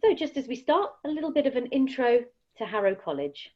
So just as we start, a little bit of an intro to Harrow College.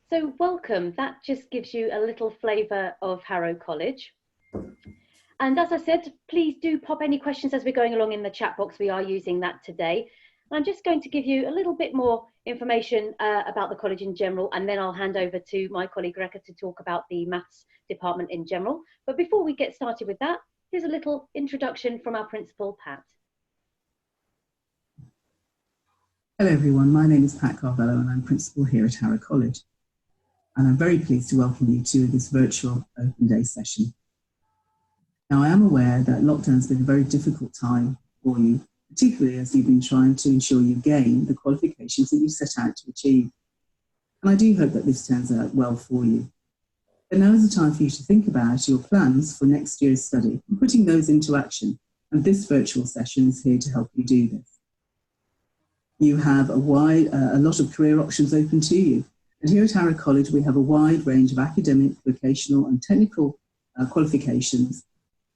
So welcome, that just gives you a little flavour of Harrow College. And as I said, please do pop any questions as we're going along in the chat box. We are using that today. I'm just going to give you a little bit more information about the college in general, and then I'll hand over to my colleague Rekha to talk about the maths department in general. But before we get started with that, here's a little introduction from our principal, Pat. Hello everyone, my name is Pat Carvalho and I'm principal here at Harrow College. And I'm very pleased to welcome you to this virtual open day session. Now I am aware that lockdown has been a very difficult time for you, particularly as you've been trying to ensure you gain the qualifications that you set out to achieve. And I do hope that this turns out well for you. But now is the time for you to think about your plans for next year's study and putting those into action. And this virtual session is here to help you do this. You have a lot of career options open to you. And here at Harrow College, we have a wide range of academic, vocational and technical qualifications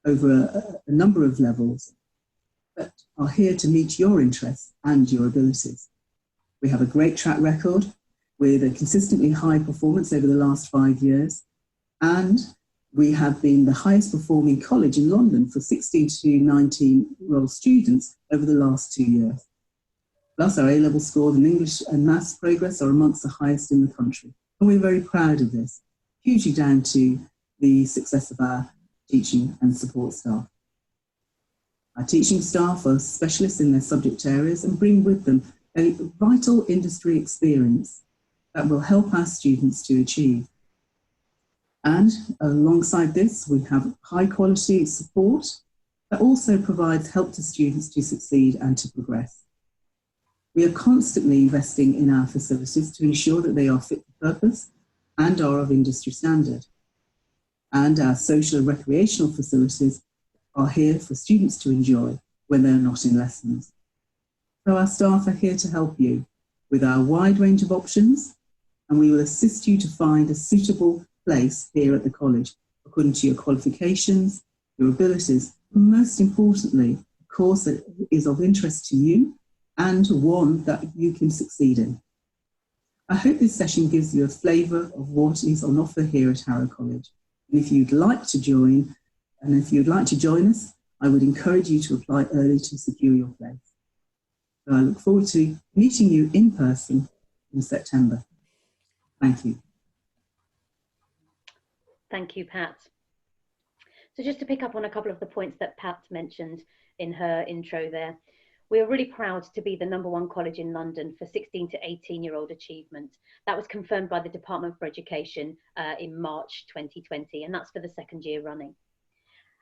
over a number of levels that are here to meet your interests and your abilities. We have a great track record with a consistently high performance over the last 5 years. And we have been the highest performing college in London for 16 to 19-year-old students over the last 2 years. Plus, our A-level scores in English and maths progress are amongst the highest in the country. And we're very proud of this, hugely down to the success of our teaching and support staff. Our teaching staff are specialists in their subject areas and bring with them a vital industry experience that will help our students to achieve. And alongside this, we have high quality support that also provides help to students to succeed and to progress. We are constantly investing in our facilities to ensure that they are fit for purpose and are of industry standard. And our social and recreational facilities are here for students to enjoy when they're not in lessons. So our staff are here to help you with our wide range of options, and we will assist you to find a suitable place here at the college according to your qualifications, your abilities, and most importantly, a course that is of interest to you and one that you can succeed in. I hope this session gives you a flavour of what is on offer here at Harrow College. And if you'd like to join, us, I would encourage you to apply early to secure your place. So I look forward to meeting you in person in September. Thank you. Thank you, Pat. So just to pick up on a couple of the points that Pat mentioned in her intro there. We are really proud to be the #1 college in London for 16 to 18-year-old achievement. That was confirmed by the Department for Education in March 2020, and that's for the 2nd year running.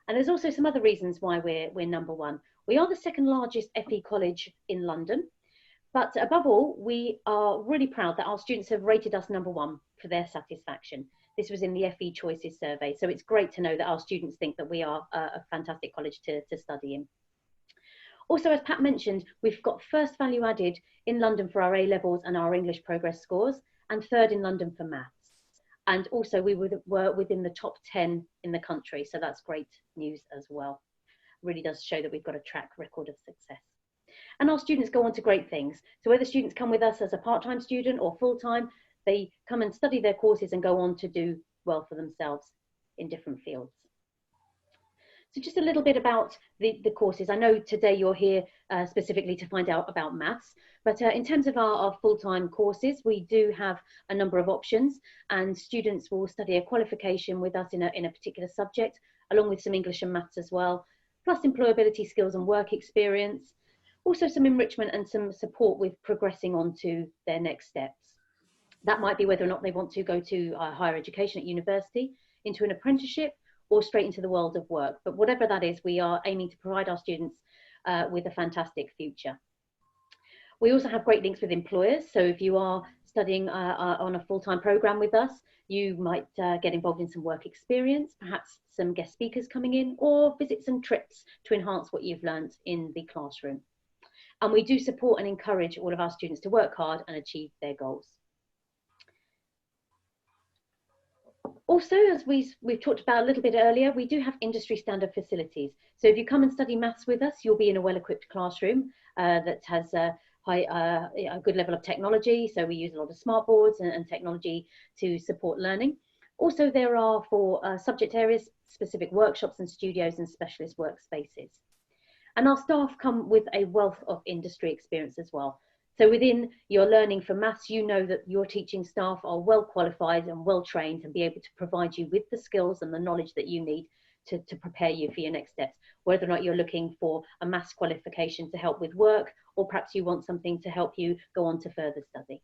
And there's also some other reasons why we're #1. We are the 2nd largest FE college in London, but above all, we are really proud that our students have rated us #1 for their satisfaction. This was in the FE Choices survey, so it's great to know that our students think that we are a fantastic college to study in. Also, as Pat mentioned, we've got 1st value added in London for our A-levels and our English progress scores, and 3rd in London for maths. And also we were within the top 10 in the country, so that's great news as well. Really does show that we've got a track record of success. And our students go on to great things. So whether students come with us as a part-time student or full-time, they come and study their courses and go on to do well for themselves in different fields. So just a little bit about the courses. I know today you're here specifically to find out about maths, but in terms of our full-time courses, we do have a number of options, and students will study a qualification with us in a particular subject, along with some English and maths as well, plus employability skills and work experience, also some enrichment and some support with progressing on to their next steps. That might be whether or not they want to go to higher education at university, into an apprenticeship, or straight into the world of work. But whatever that is, we are aiming to provide our students with a fantastic future. We also have great links with employers. So if you are studying on a full-time program with us, you might get involved in some work experience, perhaps some guest speakers coming in, or visit some trips to enhance what you've learned in the classroom. And we do support and encourage all of our students to work hard and achieve their goals. Also, as we've talked about a little bit earlier, we do have industry standard facilities. So if you come and study maths with us, you'll be in a well-equipped classroom that has a good level of technology. So we use a lot of smart boards and technology to support learning. Also, there are for subject areas, specific workshops and studios and specialist workspaces. And our staff come with a wealth of industry experience as well. So within your learning for maths, you know that your teaching staff are well qualified and well trained and be able to provide you with the skills and the knowledge that you need to prepare you for your next steps, whether or not you're looking for a maths qualification to help with work, or perhaps you want something to help you go on to further study.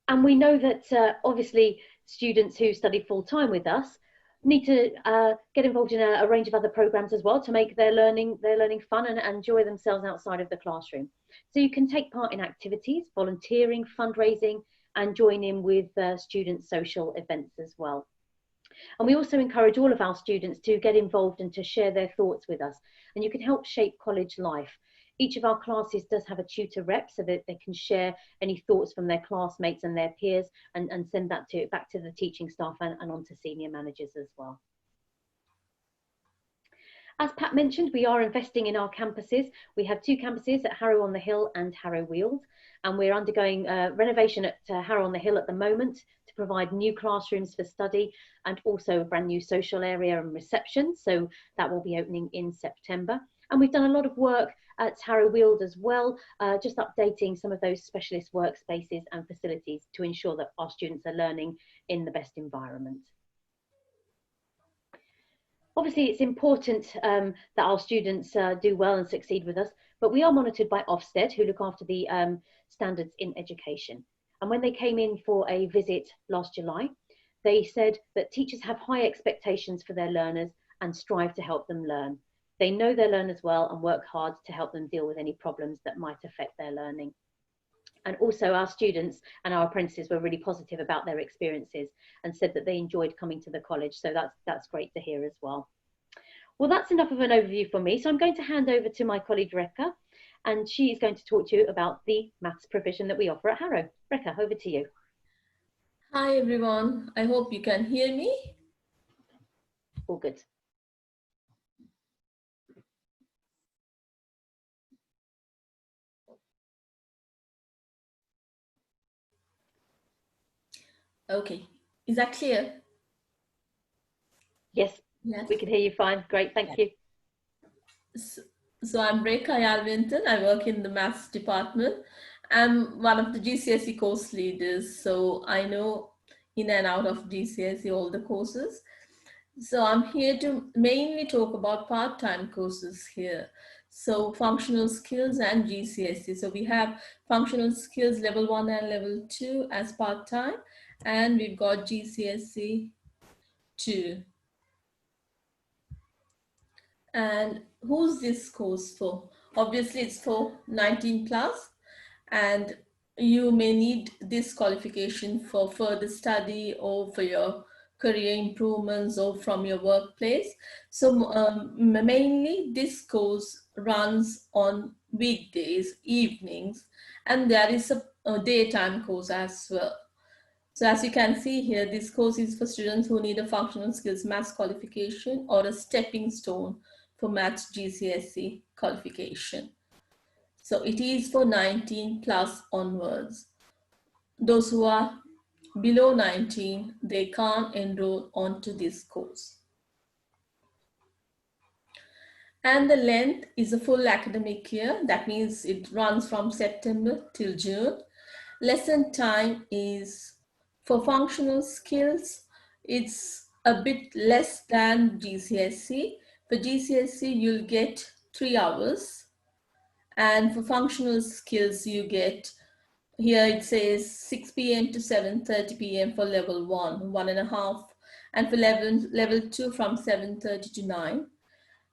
And we know that obviously students who study full-time with us need to get involved in a range of other programs as well to make their learning fun and enjoy themselves outside of the classroom. So you can take part in activities, volunteering, fundraising, and join in with student social events as well. And we also encourage all of our students to get involved and to share their thoughts with us. And you can help shape college life. Each of our classes does have a tutor rep so that they can share any thoughts from their classmates and their peers and send that back to the teaching staff and on to senior managers as well. As Pat mentioned, we are investing in our campuses. We have 2 campuses at Harrow on the Hill and Harrow Weald, and we're undergoing renovation at Harrow on the Hill at the moment to provide new classrooms for study and also a brand new social area and reception. So that will be opening in September. And we've done a lot of work at Harrow Weald as well, just updating some of those specialist workspaces and facilities to ensure that our students are learning in the best environment. Obviously, it's important that our students do well and succeed with us, but we are monitored by Ofsted, who look after the standards in education. And when they came in for a visit last July, they said that teachers have high expectations for their learners and strive to help them learn. They know their learners well and work hard to help them deal with any problems that might affect their learning. And also our students and our apprentices were really positive about their experiences and said that they enjoyed coming to the college. So that's great to hear as well. Well, that's enough of an overview for me. So I'm going to hand over to my colleague, Rekha, and she is going to talk to you about the maths provision that we offer at Harrow. Rekha, over to you. Hi, everyone. I hope you can hear me. All good. Okay, is that clear? Yes, we can hear you fine. Great, thank you. So I'm Rekha Yalvinton. I work in the maths department. I'm one of the GCSE course leaders, so I know in and out of GCSE all the courses. So I'm here to mainly talk about part-time courses here. So functional skills and GCSE. So we have functional skills level 1 and level 2 as part-time, and we've got GCSE 2. And who's this course for? Obviously it's for 19 plus, and you may need this qualification for further study or for your career improvements or from your workplace. So mainly this course runs on weekdays, evenings, and there is a daytime course as well. So as you can see here, this course is for students who need a functional skills maths qualification or a stepping stone for maths GCSE qualification. So it is for 19 plus onwards. Those who are below 19, they can't enroll onto this course. And the length is a full academic year. That means it runs from September till June. Lesson time is for functional skills, it's a bit less than GCSE. For GCSE, you'll get 3 hours. And for functional skills, you get, here it says 6 p.m. to 7:30 p.m. for level 1, 1.5. And for level 2 from 7:30 to 9.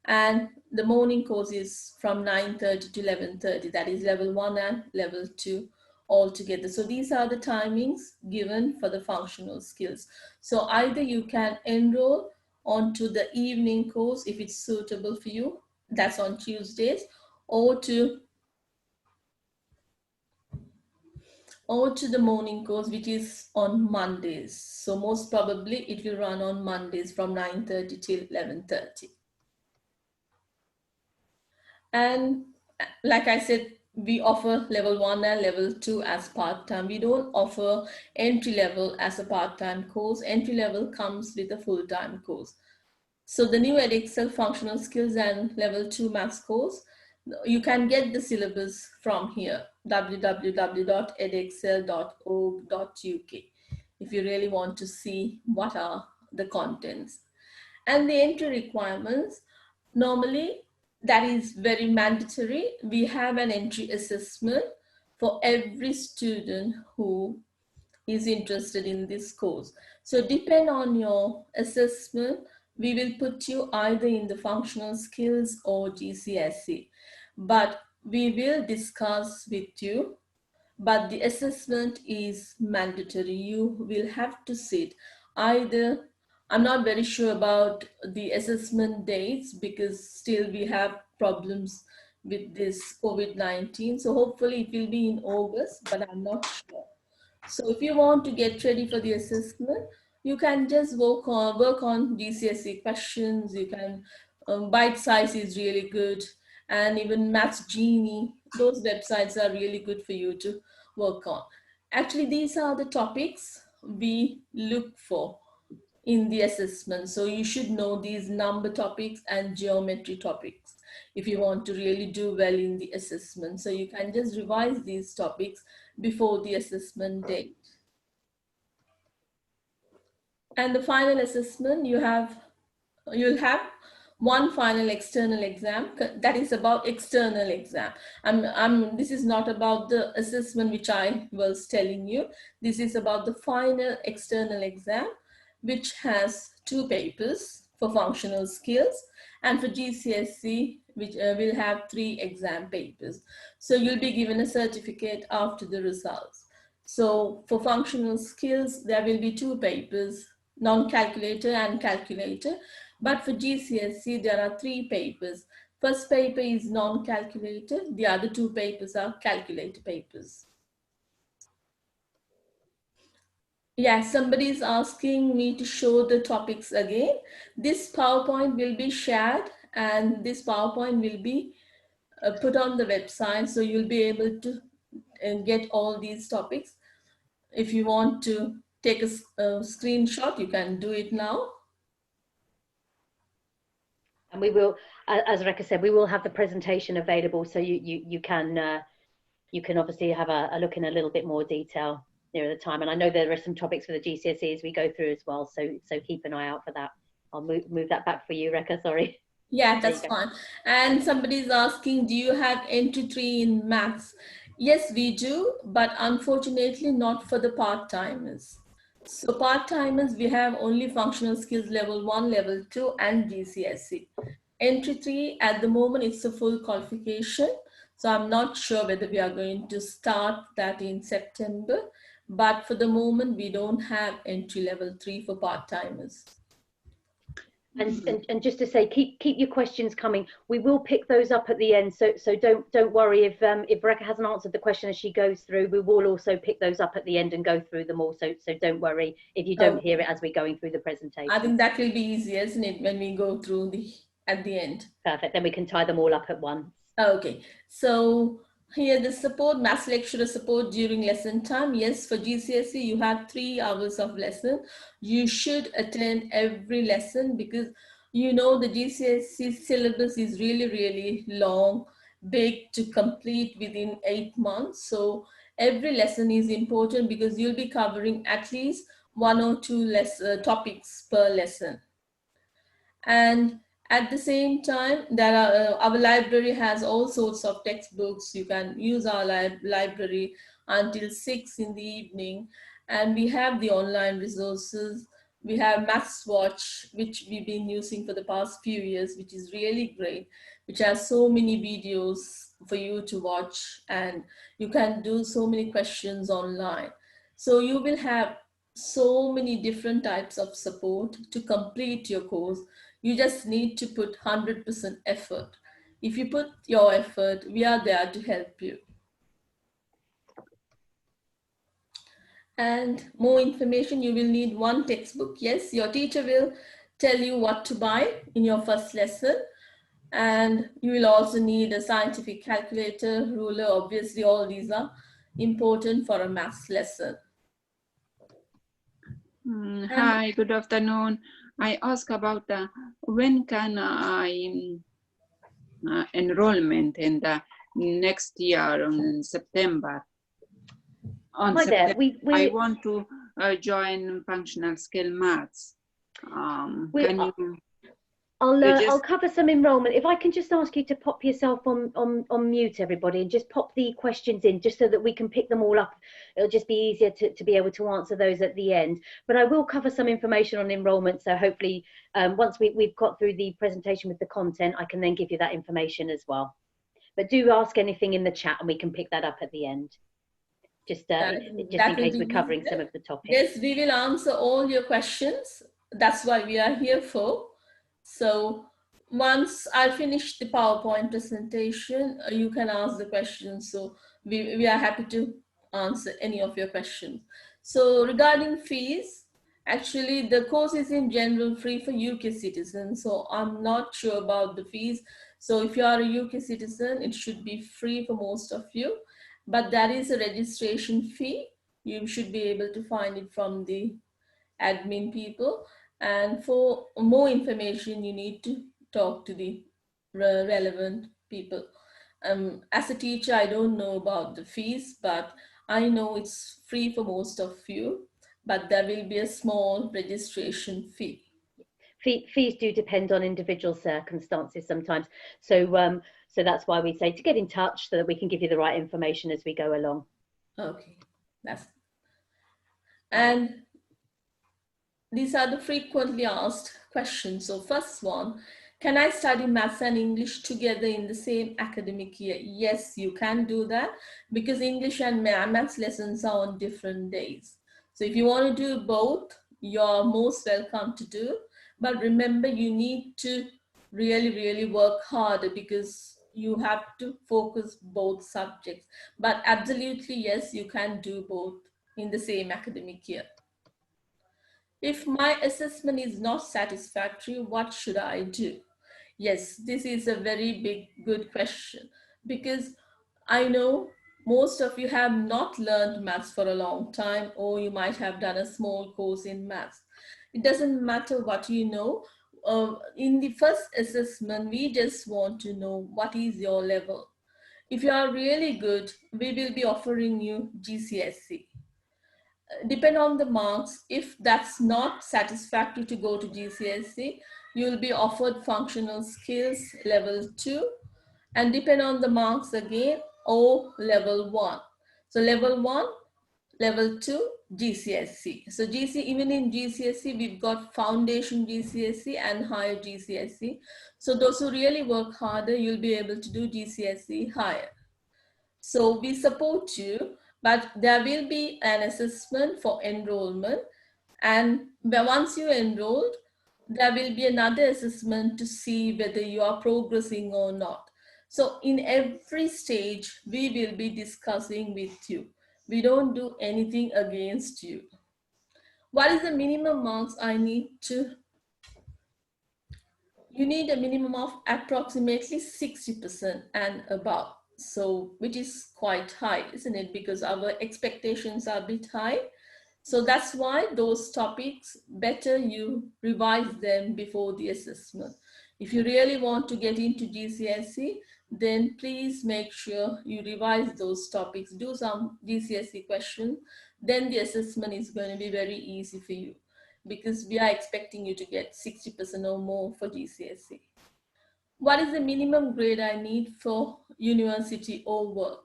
And the morning course is from 9:30 to 11:30. That is level 1 and level 2 all together. So these are the timings given for the functional skills. So either you can enroll onto the evening course if it's suitable for you, that's on Tuesdays, or to the morning course, which is on Mondays. So most probably it will run on Mondays from 9:30 till 11:30. And like I said, we offer level 1 and level 2 as part-time. We don't offer entry level as a part-time course. Entry level comes with a full-time course. So the new edXL functional skills and level 2 maths course, you can get the syllabus from here, www.edxl.org.uk, if you really want to see what are the contents. And the entry requirements, normally that is very mandatory. We have an entry assessment for every student who is interested in this course. So depend on your assessment, we will put you either in the functional skills or GCSE, but we will discuss with you. But the assessment is mandatory. You will have to sit either, I'm not very sure about the assessment dates because still we have problems with this COVID-19. So hopefully it will be in August, but I'm not sure. So if you want to get ready for the assessment, you can just work on GCSE questions. You can, Bite Size is really good, and even Maths Genie, those websites are really good for you to work on. Actually, these are the topics we look for in the assessment. So you should know these number topics and geometry topics if you want to really do well in the assessment. So you can just revise these topics before the assessment date. And the final assessment, you'll have one final external exam. That is about external exam. This is not about the assessment which I was telling you. This is about the final external exam, which has 2 papers for functional skills, and for GCSE, which will have 3 exam papers. So you'll be given a certificate after the results. So for functional skills, there will be 2 papers, non-calculator and calculator. But for GCSE, there are 3 papers. First paper is non-calculator. The other 2 papers are calculator papers. Yeah, somebody is asking me to show the topics again. This PowerPoint will be shared and this PowerPoint will be put on the website. So you'll be able to get all these topics. If you want to take a screenshot, you can do it now. And we will, as Rekha said, we will have the presentation available, so you can obviously have a look in a little bit more detail near the time. And I know there are some topics for the GCSE as we go through as well, so keep an eye out for that. I'll move that back for you, Rekha, sorry. Yeah, that's fine. And somebody's asking, do you have entry 3 in maths? Yes, we do, but unfortunately not for the part-timers. So part-timers, we have only functional skills level 1, level 2, and GCSE. Entry 3, at the moment, it's a full qualification. So I'm not sure whether we are going to start that in September, but for the moment, we don't have entry level 3 for part-timers. And just to say, keep your questions coming. We will pick those up at the end, so don't worry if Rekha hasn't answered the question as she goes through. We will also pick those up at the end and go through them all. So don't worry if you don't hear it as we're going through the presentation. I think that will be easier, isn't it, when we go through at the end. Perfect. Then we can tie them all up at once. Okay. So here the support, maths lecturer support during lesson time. Yes, for GCSE, you have 3 hours of lesson. You should attend every lesson because you know the GCSE syllabus is really, really long, big to complete within 8 months. So every lesson is important because you'll be covering at least 1 or 2 topics per lesson. And at the same time, there are, our library has all sorts of textbooks. You can use our library until 6 in the evening. And we have the online resources. We have Maths Watch, which we've been using for the past few years, which is really great, which has so many videos for you to watch, and you can do so many questions online. So you will have so many different types of support to complete your course. You just need to put 100% effort. If you put your effort, we are there to help you. And more information, you will need 1 textbook. Yes, your teacher will tell you what to buy in your first lesson. And you will also need a scientific calculator, ruler. Obviously, all these are important for a maths lesson. Hi, good afternoon. I ask about when can I enrollment in the next year in September? Hi there. I want to join functional skill maths. I'll cover some enrolment. If I can just ask you to pop yourself on mute, everybody, and just pop the questions in, just so that we can pick them all up. It'll just be easier to be able to answer those at the end. But I will cover some information on enrolment, so hopefully once we've got through the presentation with the content, I can then give you that information as well. But do ask anything in the chat and we can pick that up at the end. Just in case we're covering some of the topics. Yes, we will answer all your questions. That's why we are here for. So once I finish the PowerPoint presentation, you can ask the questions. So we are happy to answer any of your questions. So regarding fees, actually the course is in general free for UK citizens. So I'm not sure about the fees. So if you are a UK citizen, it should be free for most of you. But there is a registration fee. You should be able to find it from the admin people. And for more information, you need to talk to the relevant people. As a teacher, I don't know about the fees, but I know it's free for most of you, but there will be a small registration fee. Fees do depend on individual circumstances sometimes. So that's why we say to get in touch so that we can give you the right information as we go along. Okay, and these are the frequently asked questions. So first one, can I study maths and English together in the same academic year? Yes, you can do that because English and maths lessons are on different days. So if you want to do both, you're most welcome to do. But remember, you need to really, really work harder because you have to focus both subjects. But absolutely, yes, you can do both in the same academic year. If my assessment is not satisfactory, what should I do? Yes, this is a very good question because I know most of you have not learned maths for a long time, or you might have done a small course in maths. It doesn't matter what you know. In the first assessment, we just want to know what is your level. If you are really good, we will be offering you GCSE. depend on the marks. If that's not satisfactory to go to GCSE, you'll be offered functional skills level 2, and depend on the marks again, or level 1. So level 1, level 2, GCSE. So even in GCSE, we've got foundation GCSE and higher GCSE. So those who really work harder, you'll be able to do GCSE higher. So we support you, but there will be an assessment for enrollment. And once you enrolled, there will be another assessment to see whether you are progressing or not. So in every stage, we will be discussing with you. We don't do anything against you. What is the minimum marks I need to? You need a minimum of approximately 60% and above. So, which is quite high, isn't it? Because our expectations are a bit high. So that's why those topics, better you revise them before the assessment. If you really want to get into GCSE, then please make sure you revise those topics, do some GCSE questions, then the assessment is going to be very easy for you, because we are expecting you to get 60% or more for GCSE. What is the minimum grade I need for university or work?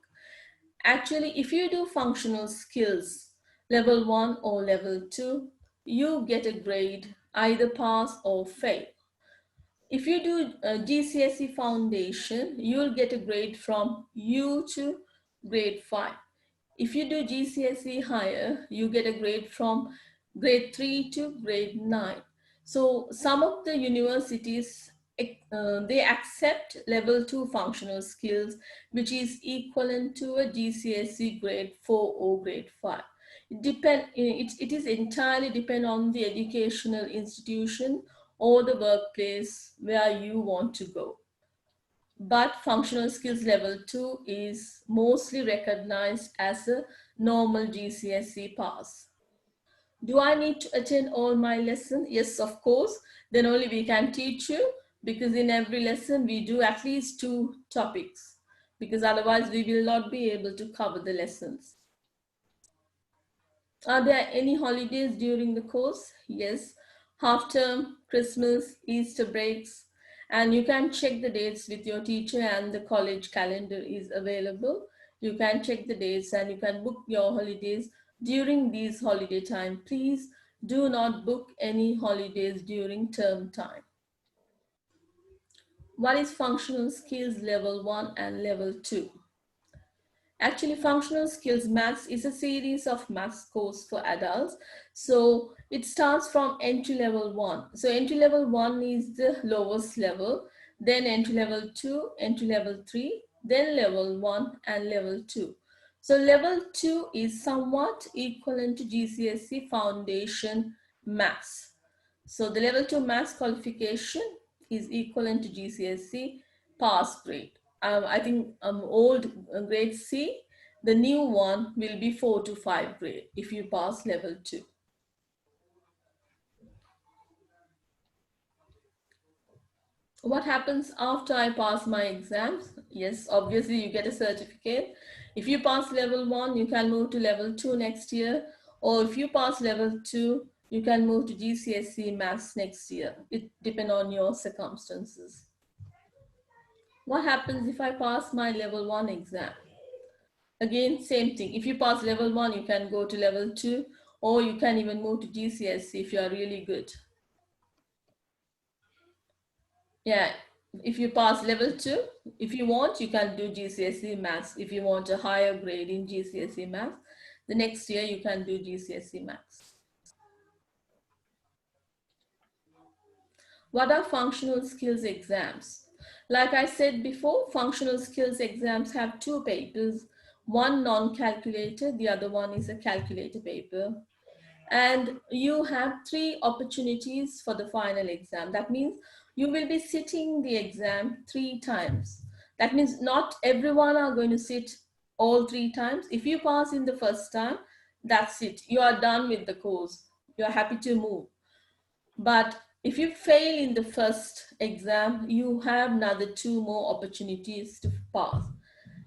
Actually, if you do functional skills, level 1 or level 2, you get a grade, either pass or fail. If you do GCSE foundation, you'll get a grade from U to grade 5. If you do GCSE higher, you get a grade from grade 3 to grade 9. So some of the universities, they accept level 2 functional skills, which is equivalent to a GCSE grade 4 or grade 5. It is entirely depend on the educational institution or the workplace where you want to go. But functional skills level 2 is mostly recognized as a normal GCSE pass. Do I need to attend all my lessons? Yes, of course. Then only we can teach you, because in every lesson we do at least 2 topics, because otherwise we will not be able to cover the lessons. Are there any holidays during the course? Yes, half term, Christmas, Easter breaks, and you can check the dates with your teacher, and the college calendar is available. You can check the dates and you can book your holidays during these holiday time. Please do not book any holidays during term time. What is functional skills level 1 and level 2? Actually, functional skills maths is a series of maths course for adults. So it starts from entry level 1. So entry level 1 is the lowest level, then entry level 2, entry level 3, then level 1 and level 2. So level 2 is somewhat equivalent to GCSE foundation maths. So the level 2 maths qualification is equivalent to GCSE pass grade. I think old grade C, the new one will be 4 to 5 grade if you pass level 2. What happens after I pass my exams? Yes, obviously you get a certificate. If you pass level 1, you can move to level 2 next year. Or if you pass level 2, you can move to GCSE maths next year. It depends on your circumstances. What happens if I pass my level 1 exam? Again, same thing. If you pass level 1, you can go to level 2, or you can even move to GCSE if you are really good. Yeah, if you pass level 2, if you want, you can do GCSE maths. If you want a higher grade in GCSE maths, the next year you can do GCSE maths. What are functional skills exams? Like I said before, functional skills exams have 2 papers, one non-calculator, the other one is a calculator paper. And you have 3 opportunities for the final exam. That means you will be sitting the exam 3 times. That means not everyone are going to sit all 3 times. If you pass in the first time, that's it. You are done with the course. You are happy to move. But if you fail in the first exam, you have another 2 more opportunities to pass.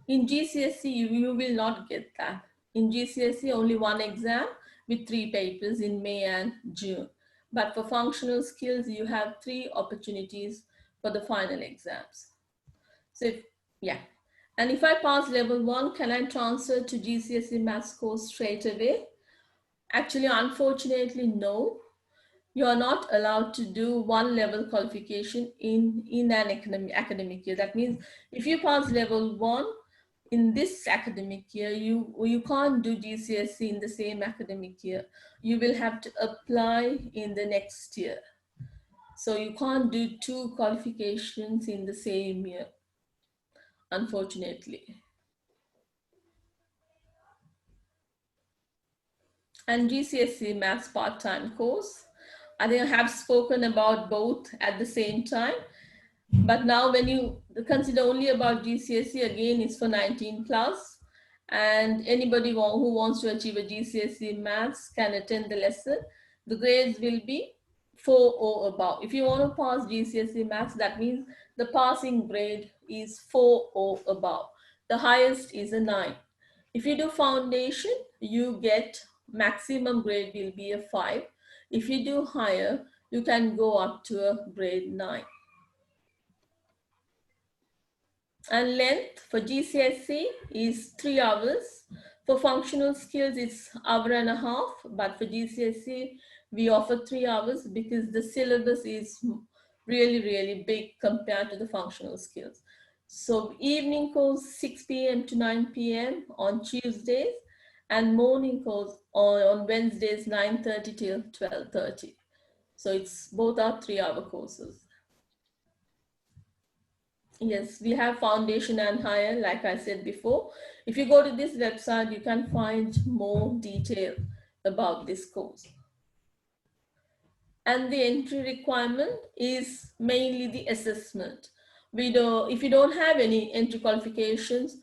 In GCSE, you will not get that. In GCSE, only 1 exam with 3 papers in May and June. But for functional skills, you have 3 opportunities for the final exams. So and if I pass level 1, can I transfer to GCSE maths course straight away? Actually, unfortunately, no. You are not allowed to do 1 level qualification in an academic year. That means if you pass level 1 in this academic year, you can't do GCSE in the same academic year. You will have to apply in the next year. So you can't do 2 qualifications in the same year, unfortunately. And GCSE maths part-time course, I think I have spoken about both at the same time. But now when you consider only about GCSE, again, it's for 19 plus. And anybody who wants to achieve a GCSE maths can attend the lesson. The grades will be 4 or above. If you want to pass GCSE maths, that means the passing grade is 4 or above. The highest is a 9. If you do foundation, you get maximum grade will be a 5. If you do higher, you can go up to a grade 9. And length for GCSE is 3 hours. For functional skills, it's 1.5 hours, but for GCSE, we offer 3 hours because the syllabus is really, really big compared to the functional skills. So evening course 6 p.m. to 9 p.m. on Tuesdays, and morning course on Wednesdays 9:30 till 12:30. So it's both are 3-hour courses. Yes, we have foundation and higher, like I said before. If you go to this website, you can find more detail about this course. And the entry requirement is mainly the assessment. If you don't have any entry qualifications,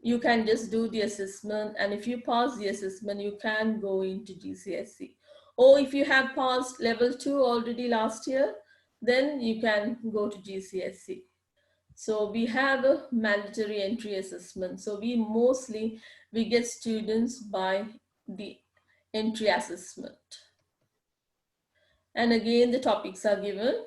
you can just do the assessment. And if you pass the assessment, you can go into GCSE. Or if you have passed level 2 already last year, then you can go to GCSE. So we have a mandatory entry assessment. So we get students by the entry assessment. And again, the topics are given.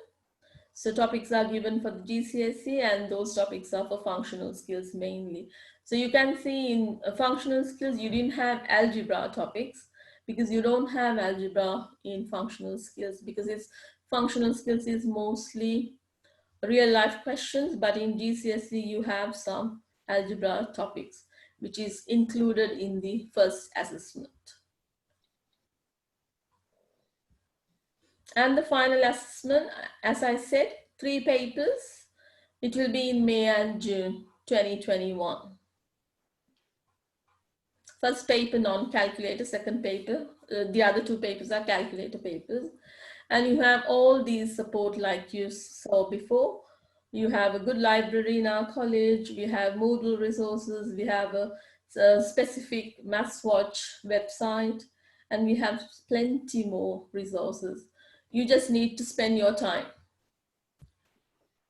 So topics are given for the GCSE, and those topics are for functional skills mainly. So you can see in functional skills, you didn't have algebra topics because you don't have algebra in functional skills, because functional skills is mostly real life questions, but in GCSE you have some algebra topics, which is included in the first assessment. And the final assessment, as I said, 3 papers. It will be in May and June 2021. First paper non-calculator, second paper, the other 2 papers are calculator papers. And you have all these support like you saw before. You have a good library in our college. We have Moodle resources. We have a specific MathsWatch website, and we have plenty more resources. You just need to spend your time.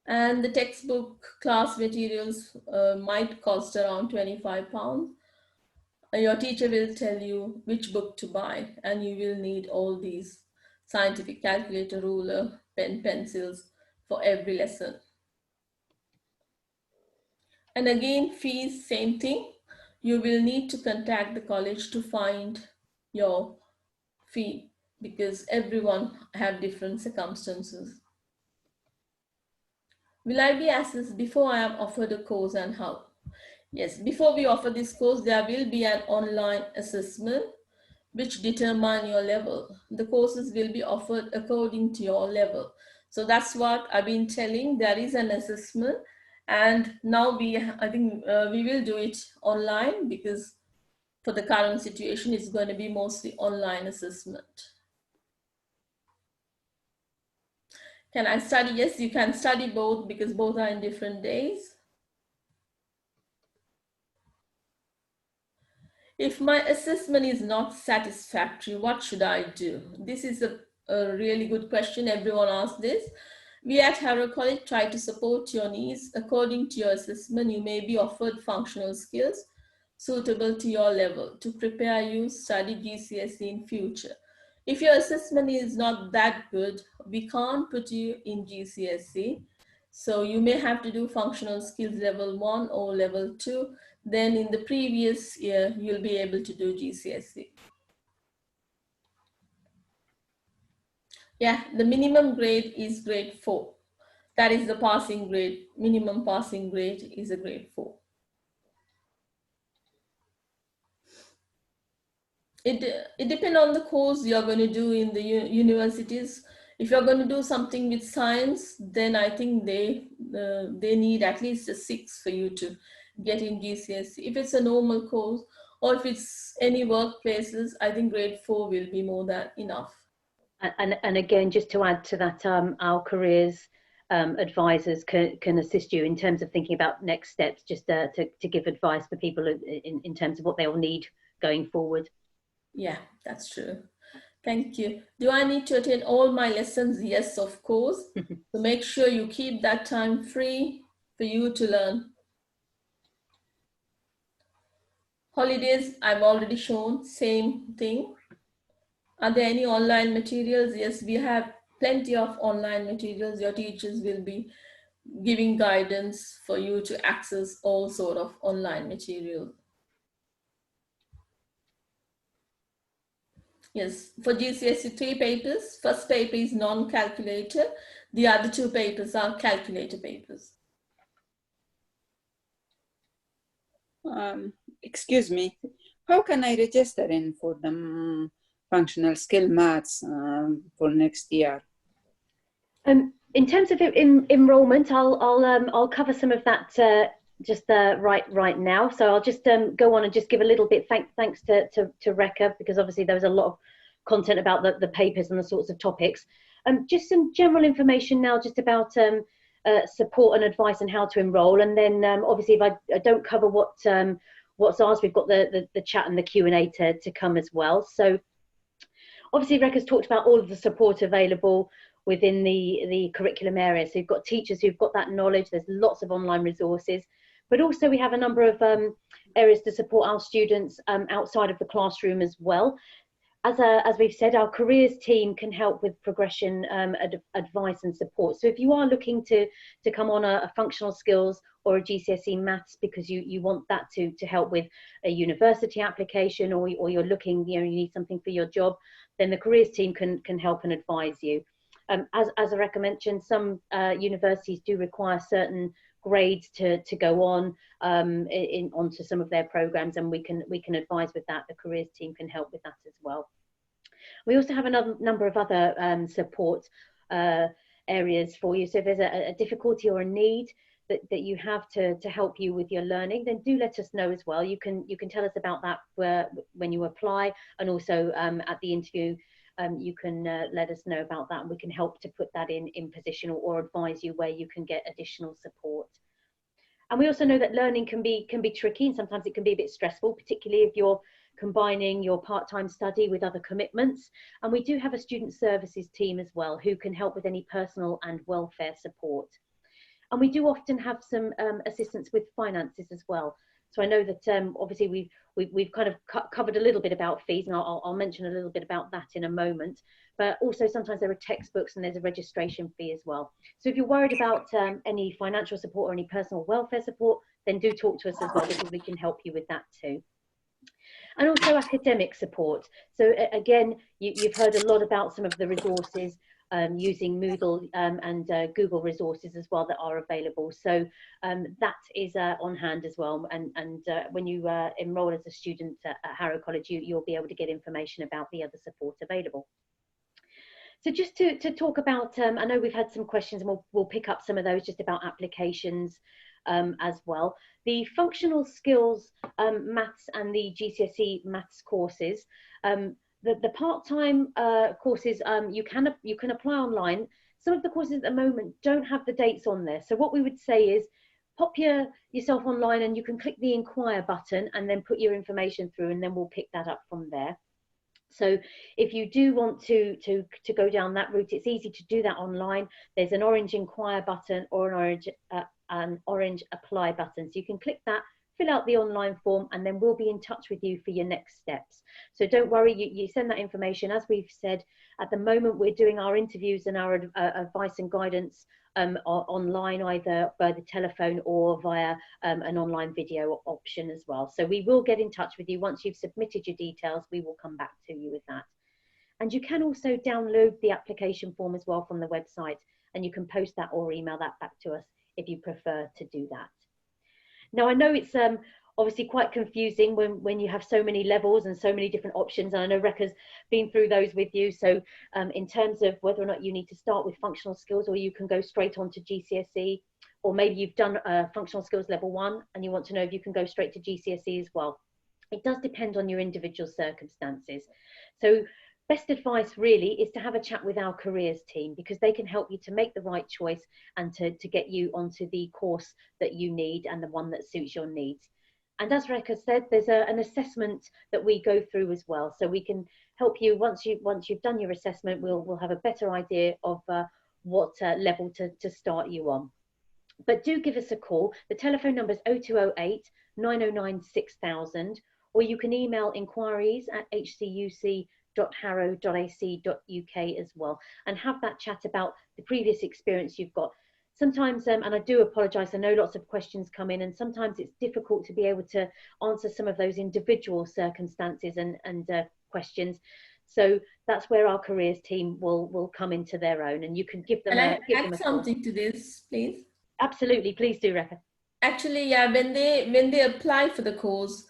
And the textbook class materials might cost around £25. Your teacher will tell you which book to buy, and you will need all these scientific calculator, ruler, pen, pencils for every lesson. And again, fees, same thing. You will need to contact the college to find your fee because everyone have different circumstances. Will I be assessed before I am offered a course, and how? Yes, before we offer this course, there will be an online assessment which determine your level. The courses will be offered according to your level. So that's what I've been telling. There is an assessment, and now I think we will do it online because for the current situation, it's going to be mostly online assessment. Can I study? Yes, you can study both because both are in different days. If my assessment is not satisfactory, what should I do? This is a really good question. Everyone asks this. We at Harrow College try to support your needs. According to your assessment, you may be offered functional skills. suitable to your level to prepare you study GCSE in future. If your assessment is not that good, we can't put you in GCSE. So you may have to do functional skills level 1 or level 2. Then in the previous year, you'll be able to do GCSE. Yeah, the minimum grade is grade 4. That is the passing grade. Minimum passing grade is a grade 4. It depends on the course you're going to do in the universities. If you're going to do something with science, then I think they need at least a 6 for you to get in GCSE. If it's a normal course, or if it's any workplaces, I think grade 4 will be more than enough. And again, just to add to that, our careers advisors can assist you in terms of thinking about next steps, just to give advice for people in terms of what they will need going forward. Yeah, that's true. Thank you. Do I need to attend all my lessons? Yes, of course. So make sure you keep that time free for you to learn. Holidays, I've already shown, same thing. Are there any online materials? Yes, we have plenty of online materials. Your teachers will be giving guidance for you to access all sort of online material. Yes, for GCSE 3 papers, first paper is non-calculator. The other 2 papers are calculator papers. Excuse me, how can I register in for the functional skill maths for next year? In terms of enrollment, I'll cover some of that right now. So I'll just go on and just give a little bit thanks to Rekha, because obviously there was a lot of content about the papers and the sorts of topics. Just some general information now, just about support and advice and how to enroll. And then obviously if I don't cover what's asked, we've got the chat and the Q&A to come as well. So obviously Rekha's talked about all of the support available within the curriculum area. So you've got teachers who've got that knowledge. There's lots of online resources, but also we have a number of areas to support our students outside of the classroom as well. As we've said, our careers team can help with progression advice and support. So if you are looking to come on a functional skills or a GCSE maths because you want that to help with a university application, or you're looking, you need something for your job, then the careers team can help and advise you. As Rekha mentioned, some universities do require certain grades to go on onto some of their programs, and we can advise with that. The careers team can help with that as well. We also have a number of other support areas for you. So if there's a difficulty or a need that you have to help you with your learning, then do let us know as well. You can tell us about that when you apply, and also at the interview. You can let us know about that, and we can help to put that in position, or advise you where you can get additional support. And we also know that learning can be tricky, and sometimes it can be a bit stressful, particularly if you're combining your part-time study with other commitments. And we do have a student services team as well, who can help with any personal and welfare support. And we do often have some assistance with finances as well. So I know that obviously we've kind of covered a little bit about fees, and I'll mention a little bit about that in a moment. But also sometimes there are textbooks and there's a registration fee as well. So if you're worried about any financial support or any personal welfare support, then do talk to us as well, because we can help you with that too. And also academic support. So again, you've heard a lot about some of the resources using Moodle and Google resources as well that are available. So that is on hand as well. And when you enroll as a student at Harrow College, you'll be able to get information about the other support available. So just to talk about, I know we've had some questions, and we'll pick up some of those just about applications as well. The functional skills maths and the GCSE maths courses, the part-time courses, you can apply online. Some of the courses at the moment don't have the dates on there. So what we would say is pop yourself online, and you can click the inquire button and then put your information through, and then we'll pick that up from there. So if you do want to go down that route, it's easy to do that online. There's an orange inquire button or an orange apply button. So you can click that, fill out the online form, and then we'll be in touch with you for your next steps. So don't worry, you send that information. As we've said, at the moment we're doing our interviews and our advice and guidance online, either by the telephone or via an online video option as well. So we will get in touch with you once you've submitted your details. We will come back to you with that. And you can also download the application form as well from the website, and you can post that or email that back to us if you prefer to do that. Now, I know it's obviously quite confusing when you have so many levels and so many different options, and I know Rekha's been through those with you. So in terms of whether or not you need to start with functional skills, or you can go straight on to GCSE, or maybe you've done functional skills level 1 and you want to know if you can go straight to GCSE as well. It does depend on your individual circumstances. So best advice really is to have a chat with our careers team, because they can help you to make the right choice and to get you onto the course that you need and the one that suits your needs. And as Rekha said, there's an assessment that we go through as well, so we can help you once you've done your assessment. We'll have a better idea of what level to start you on. But do give us a call. The telephone number is 0208 909 6000, or you can email inquiries at hcuc.harrow.ac.uk as well, and have that chat about the previous experience you've got. Sometimes, and I do apologise, I know lots of questions come in, and sometimes it's difficult to be able to answer some of those individual circumstances and questions. So that's where our careers team will come into their own, and you can give them Can I add something to this, please? Absolutely, please do, Rekha. Actually, yeah, when they apply for the course,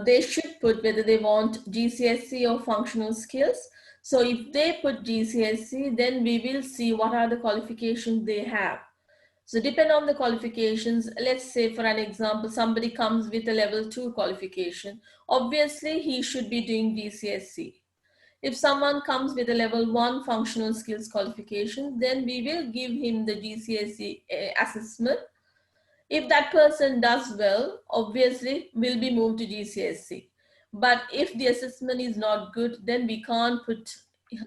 they should put whether they want GCSE or functional skills. So if they put GCSE, then we will see what are the qualifications they have. So depend on the qualifications. Let's say, for an example, somebody comes with a level 2 qualification. Obviously, he should be doing GCSE. If someone comes with a level 1 functional skills qualification, then we will give him the GCSE assessment. If that person does well, obviously will be moved to GCSE. But if the assessment is not good, then we can't put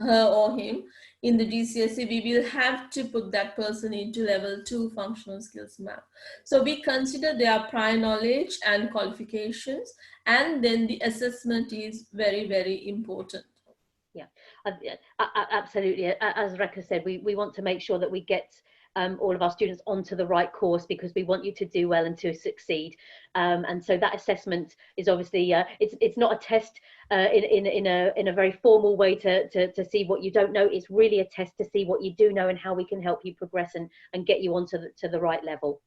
her or him in the GCSE. We will have to put that person into level 2 functional skills map. So we consider their prior knowledge and qualifications, and then the assessment is very, very important. Yeah, absolutely. As Rekha said, we want to make sure that we get all of our students onto the right course, because we want you to do well and to succeed. And so that assessment is obviously it's not a test in a very formal way to see what you don't know. It's really a test to see what you do know and how we can help you progress and get you onto the right level.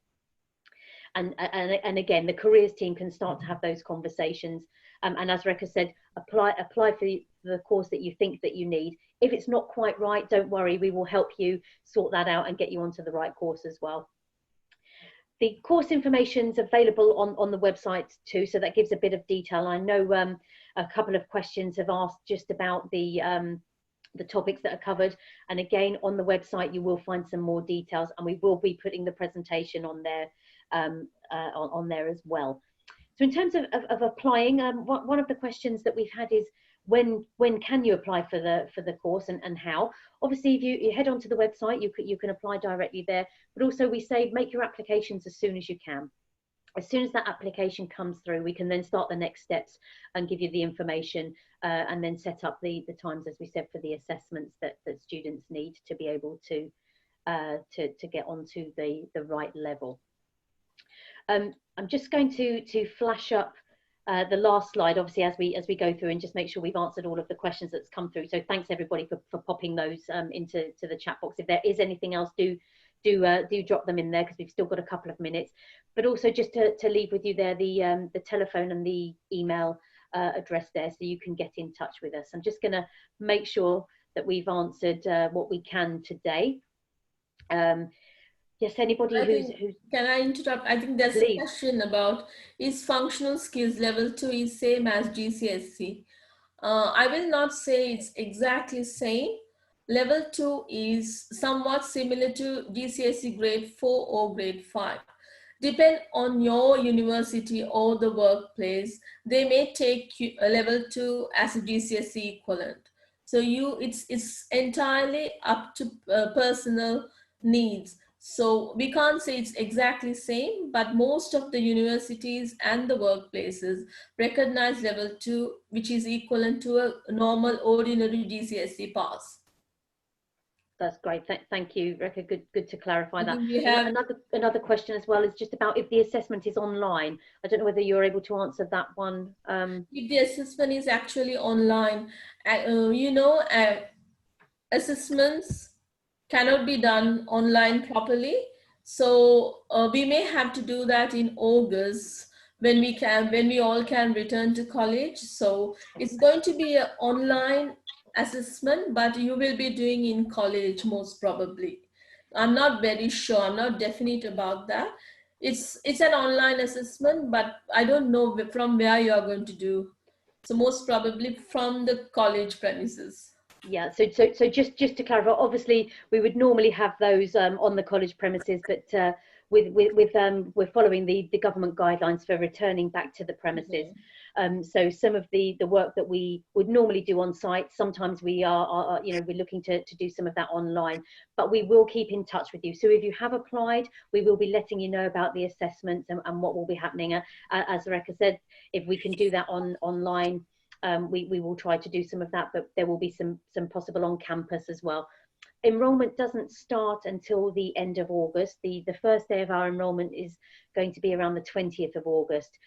And again, the careers team can start to have those conversations. And as Rekha said, apply for the course that you think that you need. If it's not quite right, don't worry, we will help you sort that out and get you onto the right course as well. The course information is available on the website too, so that gives a bit of detail. I know a couple of questions have asked just about the topics that are covered, and again on the website you will find some more details, and we will be putting the presentation on there on there as well. So in terms of applying, one of the questions that we've had is when can you apply for the course and how? Obviously, if you head onto the website, you can apply directly there, but also we say make your applications as soon as you can. As soon as that application comes through, we can then start the next steps and give you the information and then set up the times, as we said, for the assessments that students need to be able to get onto the right level. I'm just going to flash up the last slide, obviously, as we go through, and just make sure we've answered all of the questions that's come through. So thanks everybody for popping those into the chat box. If there is anything else, do drop them in there, because we've still got a couple of minutes. But also just to leave with you there the telephone and the email address there, so you can get in touch with us. I'm just going to make sure that we've answered what we can today. Yes, anybody who's... Can I interrupt? I think there's a question about, is functional skills level 2 is same as GCSE? I will not say it's exactly same. Level 2 is somewhat similar to GCSE grade 4 or grade 5. Depend on your university or the workplace, they may take a level 2 as a GCSE equivalent. So it's entirely up to personal needs. So we can't say it's exactly same, but most of the universities and the workplaces recognize level 2, which is equivalent to a normal ordinary GCSE pass. That's great. Thank you, Rekha. Good to clarify that. We have Another question as well is just about if the assessment is online. I don't know whether you're able to answer that one. If the assessment is actually online, assessments cannot be done online properly. So we may have to do that in August when we all can return to college. So it's going to be an online assessment, but you will be doing in college most probably. I'm not very sure. I'm not definite about that. It's an online assessment, but I don't know from where you are going to do. So most probably from the college premises. Yeah, so just to clarify, obviously we would normally have those on the college premises, but we're following the government guidelines for returning back to the premises. So some of the work that we would normally do on site, sometimes we are we're looking to do some of that online, but we will keep in touch with you. So if you have applied, we will be letting you know about the assessments and what will be happening. As Rekha said, if we can do that online, we will try to do some of that, but there will be some possible on campus as well. Enrollment doesn't start until the end of August. The first day of our enrollment is going to be around the 20th of August.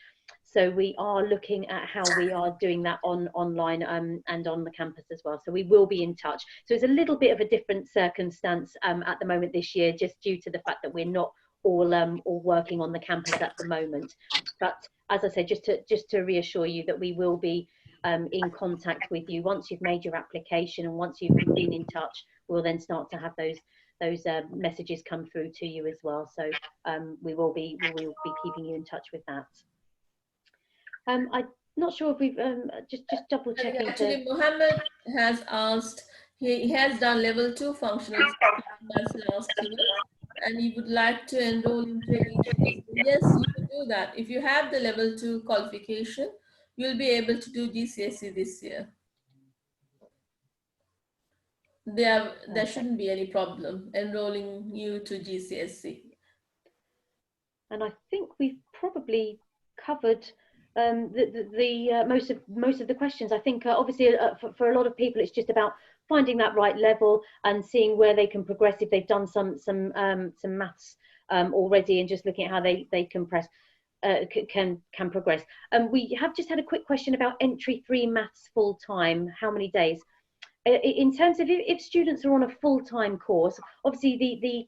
So we are looking at how we are doing that online and on the campus as well. So we will be in touch. So it's a little bit of a different circumstance at the moment this year, just due to the fact that we're not all working on the campus at the moment. But as I said, just to reassure you that we will be in contact with you once you've made your application, and once you've been in touch, we'll then start to have those messages come through to you as well. So we will be keeping you in touch with that. I'm not sure if we've just double checking. Actually, Mohammed has asked. He has done level 2 functional last year, and he would like to enroll in training. Yes, you can do that. If you have the level 2 qualification, you'll be able to do GCSE this year. There shouldn't be any problem enrolling you to GCSE. And I think we've probably covered most of the questions. I think obviously for a lot of people, it's just about finding that right level and seeing where they can progress if they've done some maths already, and just looking at how they can progress. We have just had a quick question about entry 3 maths full time. How many days? In terms of if students are on a full-time course, obviously the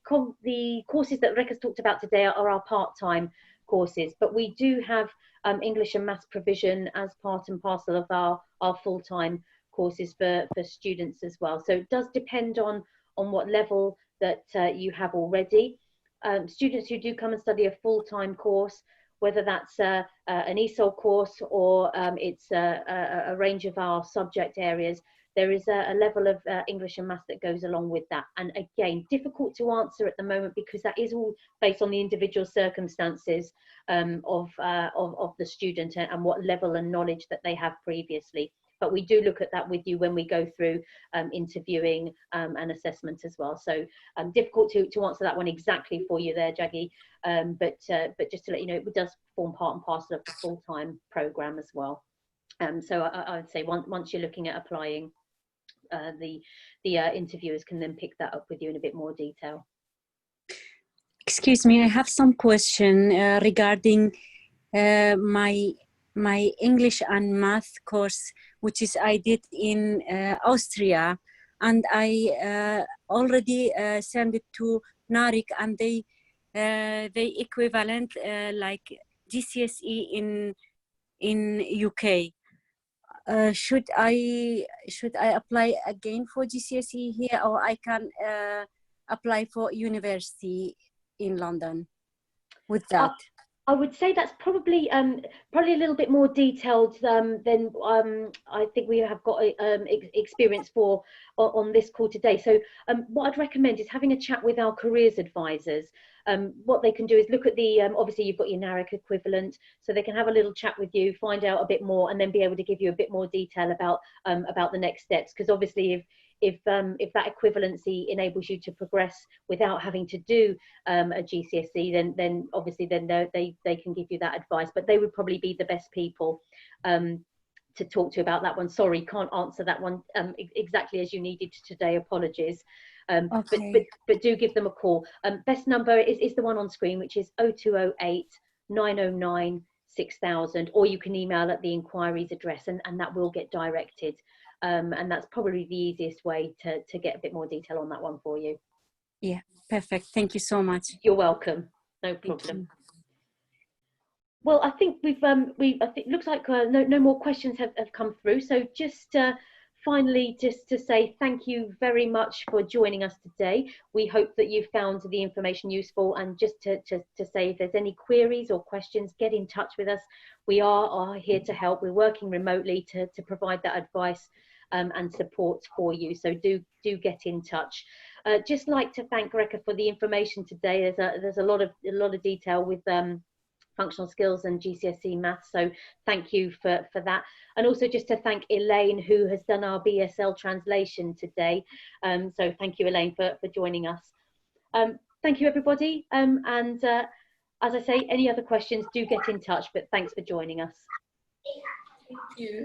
courses that Rekha's talked about today are our part-time courses, but we do have English and Maths provision as part and parcel of our full-time courses for students as well. So it does depend on what level that you have already. Students who do come and study a full-time course, whether that's an ESOL course or it's a range of our subject areas, there is a level of English and Maths that goes along with that. And again, difficult to answer at the moment because that is all based on the individual circumstances of the student and what level and knowledge that they have previously. But we do look at that with you when we go through interviewing and assessment as well. So difficult to answer that one exactly for you there, Jaggi. But just to let you know, it does form part and parcel of the full-time programme as well. So I would say once you're looking at applying, the interviewers can then pick that up with you in a bit more detail. Excuse me, I have some question regarding my English and Math course, which is I did in Austria, and I already sent it to NARIC, and they equivalent like GCSE in UK. Should I apply again for GCSE here, or I can apply for university in London with that? I would say that's probably a little bit more detailed than I think we have got experience for on this call today. So what I'd recommend is having a chat with our careers advisors. What they can do is look at the, obviously you've got your NARIC equivalent, so they can have a little chat with you, find out a bit more, and then be able to give you a bit more detail about the next steps. Because obviously if that equivalency enables you to progress without having to do a GCSE, then obviously then they can give you that advice. But they would probably be the best people to talk to about that one. Sorry, can't answer that one exactly as you needed today. Apologies. Okay. But do give them a call. Best number is the one on screen, which is 0208 909 6000, or you can email at the inquiries address, and that will get directed. And that's probably the easiest way to get a bit more detail on that one for you. Yeah, perfect. Thank you so much. You're welcome. No problem. Well, I think I think looks like no more questions have come through. So just finally, just to say thank you very much for joining us today. We hope that you found the information useful, and just to say, if there's any queries or questions, get in touch with us. We are here to help. We're working remotely to provide that advice and support for you. So do get in touch. Just like to thank Greka for the information today. There's a lot of detail with functional skills and GCSE maths, so thank you for that. And also just to thank Elaine, who has done our BSL translation today. So thank you, Elaine, for joining us. Thank you, everybody. And as I say, any other questions, do get in touch, but thanks for joining us. Thank you.